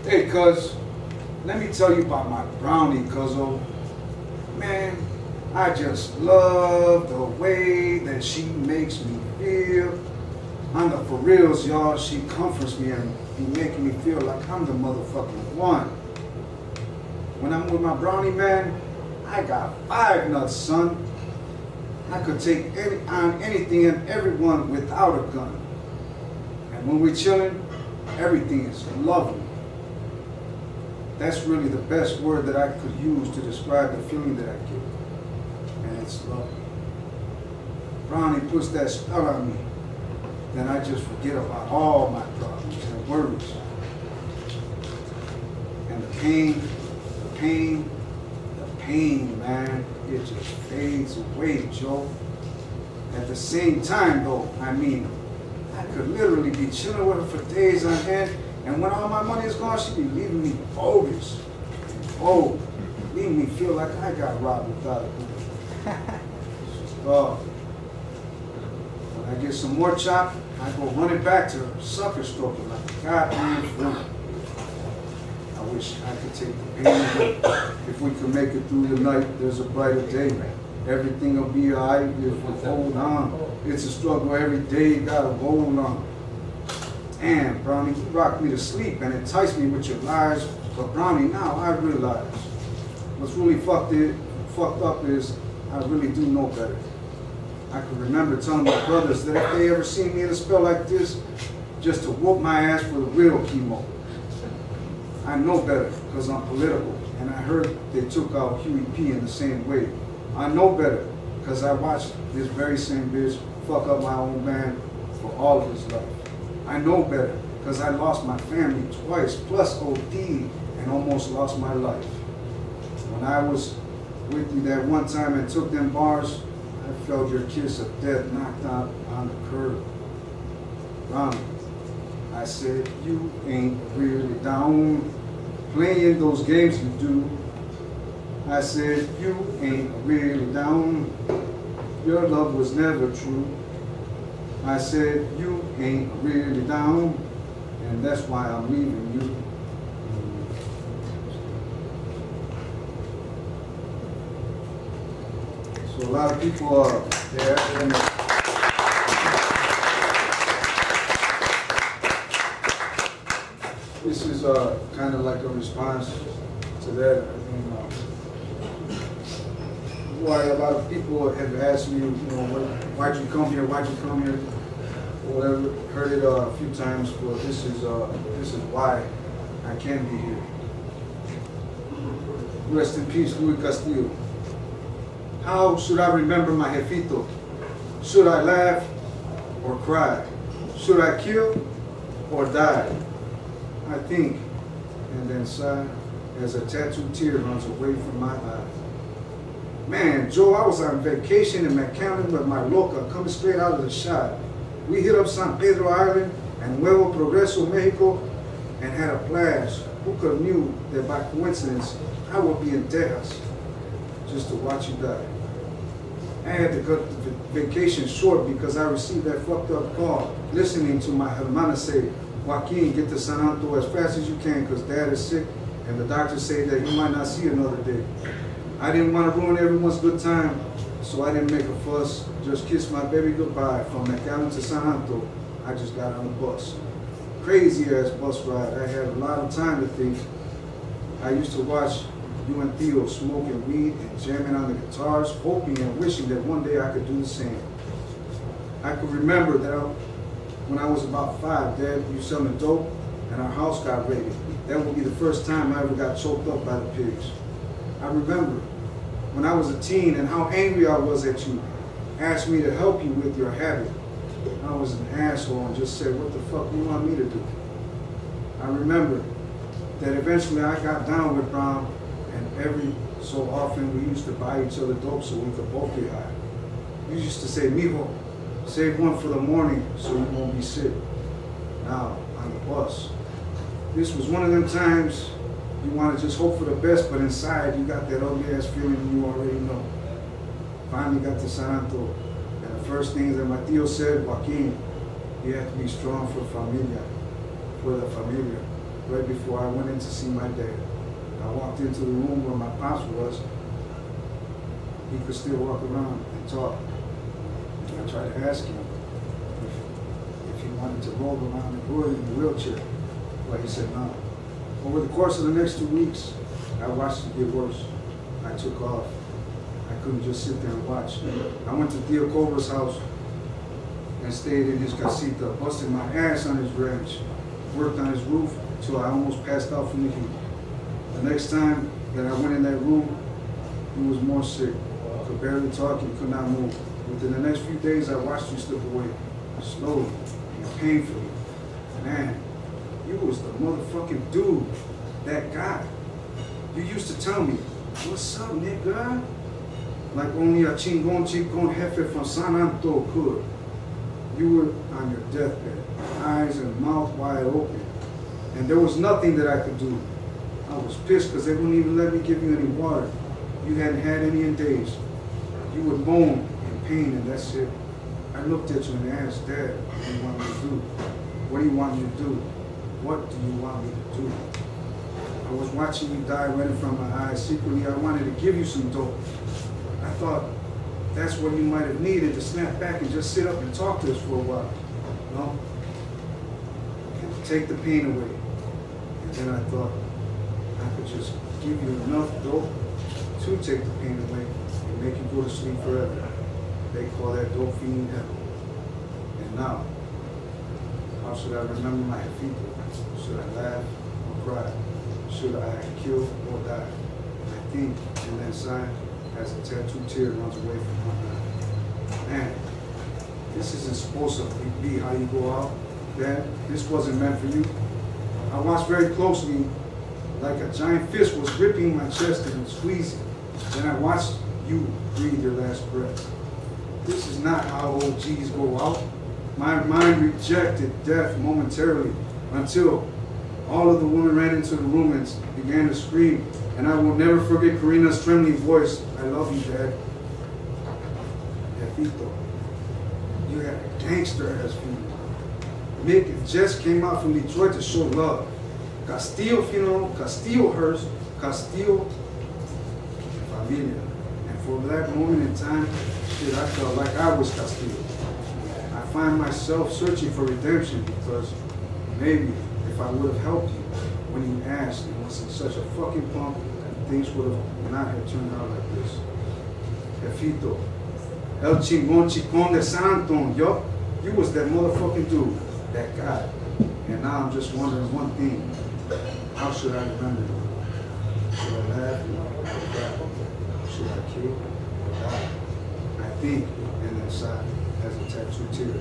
Hey, cuz, let me tell you about my brownie, cuzzo. Man, I just love the way that she makes me feel. On the for reals, y'all, she comforts me and be making me feel like I'm the motherfucking one. When I'm with my brownie, man, I got 5 nuts, son. I could take on anything and everyone without a gun. And when we're chilling, everything is lovely. That's really the best word that I could use to describe the feeling that I get. And it's lovely. Brownie puts that spell on me. Then I just forget about all my problems and worries. And the pain, man, it just fades away, Joe. At the same time, though, I mean, I could literally be chilling with her for days on end, and when all my money is gone, she'd be leaving me bogus. Oh, leaving me feel like I got robbed without a gun. Oh. When I get some more chop, I go running back to her, sucker stroking like a goddamn fool. I wish I could take the pain, but if we could make it through the night, there's a brighter day. Everything will be all right if we hold on. It's a struggle every day, you gotta hold on. Damn, Brownie, you rocked me to sleep and enticed me with your lies. But Brownie, now I realize what's really fucked up is I really do know better. I can remember telling my brothers that if they ever seen me in a spell like this, just to whoop my ass for the real chemo. I know better because I'm political, and I heard they took out Huey P in the same way. I know better because I watched this very same bitch fuck up my own man for all of his life. I know better because I lost my family twice, plus OD, and almost lost my life. When I was with you that one time and took them bars, I felt your kiss of death knocked out on the curb. Ronnie, I said, you ain't really down playing those games you do. I said, you ain't really down. Your love was never true. I said, you ain't really down, and that's why I'm leaving you. So a lot of people are there. This is kind of like a response to that. I think, why a lot of people have asked me, why'd you come here? Why'd you come here? Or whatever. Heard it a few times, but this is why I can be here. Rest in peace, Luis Castillo. How should I remember my jefito? Should I laugh or cry? Should I kill or die? I think, and then sigh as a tattooed tear runs away from my eye. Man, Joe, I was on vacation in McAllen with my loca coming straight out of the shot. We hit up San Pedro Island and Nuevo Progreso, Mexico, and had a blast. Who could have knew that by coincidence I would be in Texas just to watch you die? I had to cut the vacation short because I received that fucked up call listening to my hermana say, Joaquin, get to San Antonio as fast as you can because Dad is sick and the doctors say that he might not see another day. I didn't want to ruin everyone's good time, so I didn't make a fuss. Just kissed my baby goodbye from McAllen to San Antonio. I just got on the bus. Crazy ass bus ride. I had a lot of time to think. I used to watch you and Theo smoking weed and jamming on the guitars, hoping and wishing that one day I could do the same. I could remember that when I was about 5, Dad, you selling dope, and our house got raided. That would be the first time I ever got choked up by the pigs. I remember when I was a teen and how angry I was at you, asked me to help you with your habit. I was an asshole and just said, what the fuck do you want me to do? I remember that eventually I got down with Brown, and every so often we used to buy each other dope so we could both get high. You used to say, mijo, save one for the morning so you won't be sick. Now, on the bus. This was one of them times you want to just hope for the best, but inside you got that ugly ass feeling you already know. Finally got to San Antonio, and the first thing that my tío said, Joaquin, you have to be strong for familia, for the familia. right before I went in to see my dad. I walked into the room where my pops was. He could still walk around and talk. And I tried to ask him if he wanted to roll around and go in a wheelchair, but he said no. Over the course of the next 2 weeks, I watched it get worse. I took off. I couldn't just sit there and watch. I went to Theo Cobra's house and stayed in his casita, busted my ass on his ranch, worked on his roof until I almost passed out from the heat. The next time that I went in that room, he was more sick, could barely talk and could not move. Within the next few days, I watched you slip away, slowly and painfully. Man, you was the motherfucking dude, that guy. You used to tell me, what's up, nigga? Like only a chingon jefe from San Anto could. You were on your deathbed, eyes and mouth wide open. And there was nothing that I could do. I was pissed because they wouldn't even let me give you any water. You hadn't had any in days. You would moan in pain and that's it. I looked at you and asked, Dad, what do you want me to do? What do you want me to do? What do you want me to do? I was watching you die right in front of my eyes. Secretly, I wanted to give you some dope. I thought that's what you might have needed to snap back and just sit up and talk to us for a while. No? And take the pain away. And then I thought I could just give you enough dope to take the pain away and make you go to sleep forever. They call that dope fiend heaven. And now, how should I remember my jefito? Should I laugh or cry? Should I kill or die? I think in that side as a tattooed tear runs away from my eye. Man, this isn't supposed to be how you go out. Dad, this wasn't meant for you. I watched very closely, like a giant fist was gripping my chest and squeezing. Then I watched you breathe your last breath. This is not how OGs go out. My mind rejected death momentarily until all of the women ran into the room and began to scream. And I will never forget Karina's trembling voice. I love you, Dad. Jefito, you had a gangster-ass funeral. Mick and Jess came out from Detroit to show love. Castillo funeral, Castillo hearse, Castillo familia. And for that moment in time, shit, I felt like I was Castillo. I find myself searching for redemption because maybe if I would have helped you when you asked and wasn't such a fucking punk, things would have not have turned out like this. Jefito, El Chingon Chicon de Santon, yo, you was that motherfucking dude, that guy. And now I'm just wondering one thing. How should I remember you? Should I laugh or cry? Should I kill or die? I think in that side has a tattooed tear.